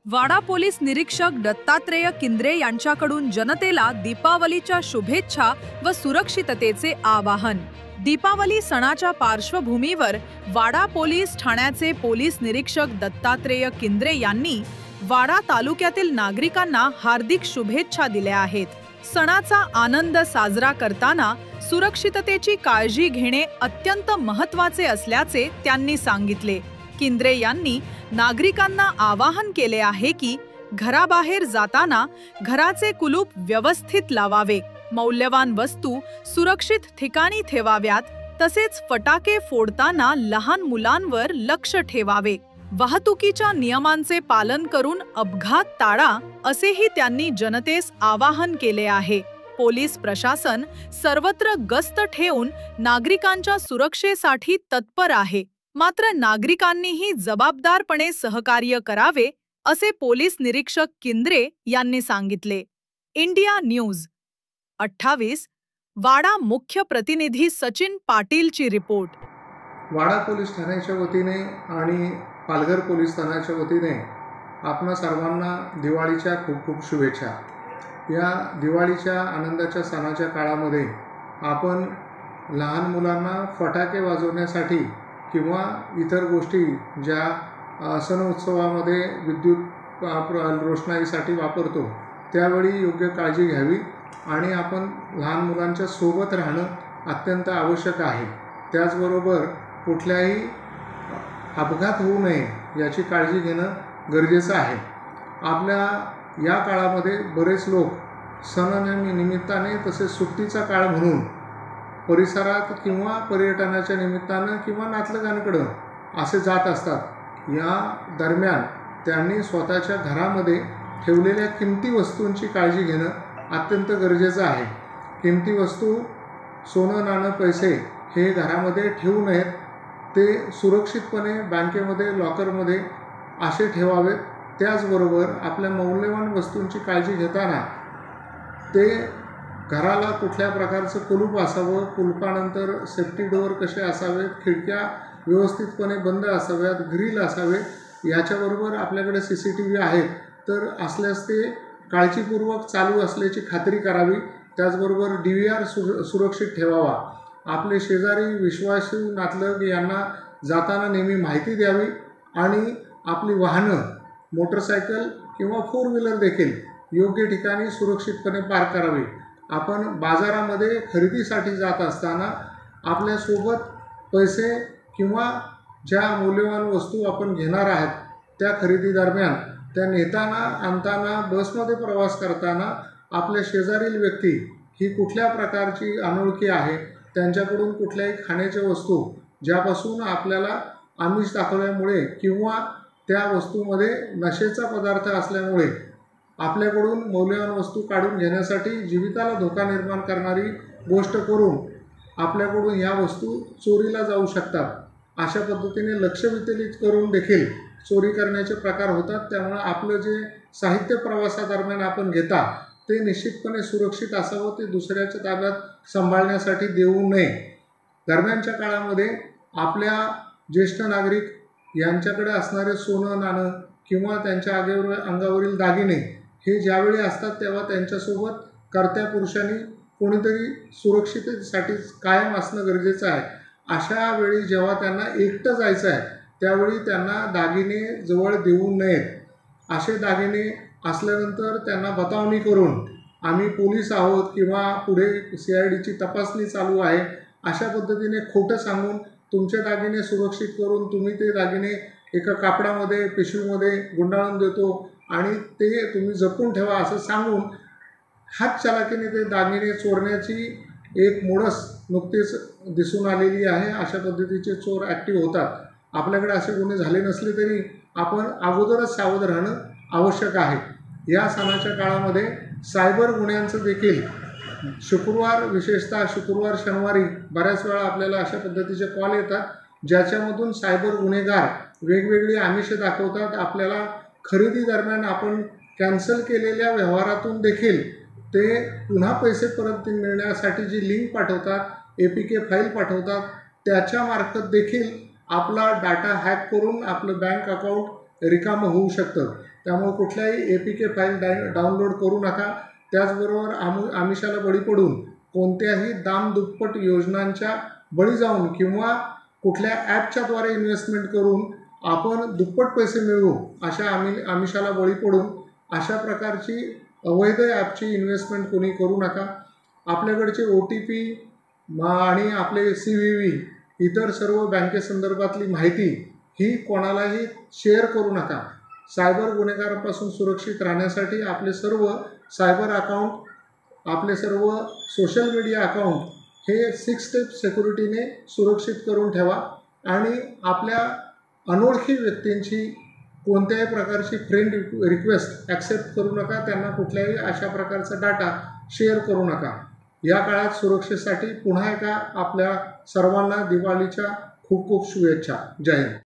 वाडा police निरीक्षक दत्तात्रेय किंद्रे यांच्याकडून जनतेला दीपावलीच्या शुभेच्छा व सुरक्षिततेचे आवाहन। दीपावली सणाच्या पार्श्वभूमीवर वाडा पोलीस ठाण्याचे पोलीस निरीक्षक दत्तात्रेय किंद्रे यांनी वाडा तालुक्यातील नागरिकांना हार्दिक शुभेच्छा दिल्या आहेत। सणाचा आनंद साजरा करताना सुरक्षिततेची काळजी घेणे अत्यंत महत्त्वाचे असल्याचे त्यांनी सांगितले। किंद्रे यांनी नागरिकांना आवाहन केले आहे की घराबाहेर जाताना घराचे कुलूप व्यवस्थित लावावे, मौल्यवान वस्तू सुरक्षित ठिकाणी ठेवाव्यात, तसेच फटाके फोडताना लहान मुलांवर लक्ष ठेवावे, वाहतुकीच्या नियमांचे पालन करून अपघात टाळा असेही त्यांनी जनतेस आवाहन केले आहे। पोलीस प्रशासन सर्वत्र गस्त ठेवून नागरिकांच्या सुरक्षेसाठी तत्पर आहे, मात्र नागरिकांनीही जबाबदारपणे सहकार्य करावे असे पोलीस निरीक्षक किंद्रे यांनी सांगितले। इंडिया न्यूज 28 वाडा मुख्य प्रतिनिधी सचिन पाटीलची रिपोर्ट। वाडा पोलीस ठाण्याच्या वतीने आणि पालघर पोलीस ठाण्याच्या वतीने आपणा सर्वांना दिवाळीच्या खूप खूप शुभेच्छा। या दिवाळीच्या आनंदाच्या सणाच्या काळामध्ये आपण लहान मुलांना फटाके वाजवण्यासाठी किंवा इतर गोष्टी ज्या सण उत्सवामध्ये विद्युत रोषणाईसाठी वापरतो त्यावेळी योग्य काळजी घ्यावी आणि आपण लहान मुलांच्या सोबत राहणं अत्यंत आवश्यक आहे। त्याचबरोबर कुठल्याही अपघात होऊ नये याची काळजी घेणं गरजेचं आहे। आपल्या या काळामध्ये बरेच लोक सणानिमित्ताने तसेच सुट्टीचा काळ म्हणून परिसरात किंवा पर्यटनाच्या निमित्तानं किंवा नातलगांकडे असे जात असतात। या दरम्यान त्यांनी स्वतःच्या घरामध्ये ठेवलेल्या किमती वस्तूंची काळजी घेणं अत्यंत गरजेचं आहे। किमती वस्तू सोनं नाणं पैसे हे घरामध्ये ठेवू नयेत, ते सुरक्षितपणे बँकेमध्ये लॉकरमध्ये असे ठेवावेत। त्याचबरोबर आपल्या मौल्यवान वस्तूंची काळजी घेताना ते घराला कुठल्या प्रकारचं कुलूप असावं, कुलपानंतर सेफ्टी डोअर कसे असावेत, खिडक्या व्यवस्थितपणे बंद असाव्यात, ग्रिल असावे, याच्याबरोबर आपल्याकडे CCTV आहेत तर असल्यास ते काळजीपूर्वक चालू असल्याची खात्री करावी। त्याचबरोबर DVR सुरक्षित ठेवावा। आपले शेजारी विश्वासू नातलग यांना जाताना नेहमी माहिती द्यावी आणि आपली वाहनं मोटरसायकल किंवा 4 व्हीलर देखील योग्य ठिकाणी सुरक्षितपणे पार्क करावी। आपण बाजारामध्ये खरेदीसाठी जात असताना आपल्यासोबत पैसे किंवा ज्या मौल्यवान वस्तू आपण घेणार आहात त्या खरेदी दरम्यान त्या नेताना आणताना बसमध्ये प्रवास करताना आपल्या शेजारील व्यक्ती ही कुठल्या प्रकारची अनोळखी आहे, त्यांच्याकडून कुठल्याही खाण्याच्या वस्तू ज्यापासून आपल्याला आमिष दाखवल्यामुळे किंवा त्या वस्तूमध्ये नशेचा पदार्थ असल्यामुळे आपल्याकडून मौल्यवान वस्तू काढून घेण्यासाठी जीविताला धोका निर्माण करणारी गोष्ट करून आपल्याकडून ह्या वस्तू चोरीला जाऊ शकतात। अशा पद्धतीने लक्ष विचलित करून देखील चोरी करण्याचे प्रकार होतात। त्यामुळे आपलं जे साहित्य प्रवासादरम्यान आपण घेता ते निश्चितपणे सुरक्षित असावं, ते दुसऱ्याच्या ताब्यात सांभाळण्यासाठी देऊ नये। दरम्यानच्या काळामध्ये आपल्या ज्येष्ठ नागरिक यांच्याकडे असणारे सोनं नाणं किंवा त्यांच्या अंगावरील दागिने हे ज्यावेळी असतात तेव्हा त्यांच्यासोबत कर्त्या पुरुषांनी कोणीतरी सुरक्षिततेसाठी कायम असणं गरजेचं आहे। अशा वेळी जेव्हा त्यांना एकटं जायचं आहे त्यावेळी त्यांना दागिने जवळ देऊ नयेत। असे दागिने असल्यानंतर त्यांना बतावणी करून आम्ही पोलीस आहोत किंवा पुढे CIDची तपासणी चालू आहे अशा पद्धतीने खोटं सांगून तुमचे दागिने सुरक्षित करून तुम्ही ते दागिने एका कापडामध्ये पिशवीमध्ये गुंडाळून देतो आणि ते तुम्ही जपून ठेवा असं सांगून हातचलाकीने ते दागिने चोरण्याची एक मोडस नुकतीच दिसून आलेली आहे। अशा पद्धतीचे चोर ॲक्टिव्ह होतात। आपल्याकडे असे गुन्हे झाले नसले तरी आपण अगोदरच सावध राहणं आवश्यक आहे। या सणाच्या काळामध्ये सायबर गुन्ह्यांचं देखील शुक्रवार, विशेषतः शुक्रवार शनिवारी बऱ्याच वेळा आपल्याला अशा पद्धतीचे कॉल येतात ज्याच्यामधून सायबर गुन्हेगार वेगवेगळी आमिषे दाखवतात। आपल्याला खरेदी दरम्यान आपण कॅन्सल केलेल्या व्यवहारातून देखील ते पुन्हा पैसे परत मिळण्यासाठी जी लिंक पाठवतात, APK फाईल पाठवतात त्याच्यामार्फत देखील आपला डाटा हॅक करून आपलं बँक अकाउंट रिकामं होऊ शकतं. त्यामुळे कुठल्याही APK फाईल डाउनलोड करू नका. त्याचबरोबर आमिषाला बळी पडून कोणत्याही दामदुप्पट योजनांच्या बळी जाऊन किंवा कुठल्या ॲपच्याद्वारे इन्व्हेस्टमेंट करून आपण दुप्पट पैसे मिळवू अशा आमिषाला बळी पडून अशा प्रकारची अवैध ॲपची इन्व्हेस्टमेंट कोणी करू नका. आपल्याकडचे OTP आणि आपले CVV इतर सर्व बँकेसंदर्भातली माहिती ही कोणालाही शेअर करू नका. सायबर गुन्हेगारांपासून सुरक्षित राहण्यासाठी आपले सर्व सायबर अकाउंट, आपले सर्व सोशल मीडिया अकाउंट हे 6 स्टेप सिक्युरिटीने सुरक्षित करून ठेवा आणि आपल्या अनोळखी व्यक्तींची कोणत्याही प्रकारची फ्रेंड रिक्वेस्ट ॲक्सेप्ट करू नका. त्यांना कुठल्याही अशा प्रकारचा डाटा शेअर करू नका. या काळात सुरक्षेसाठी पुन्हा एकदा आपल्या सर्वांना दिवाळीच्या खूप खूप शुभेच्छा. जय हिंद.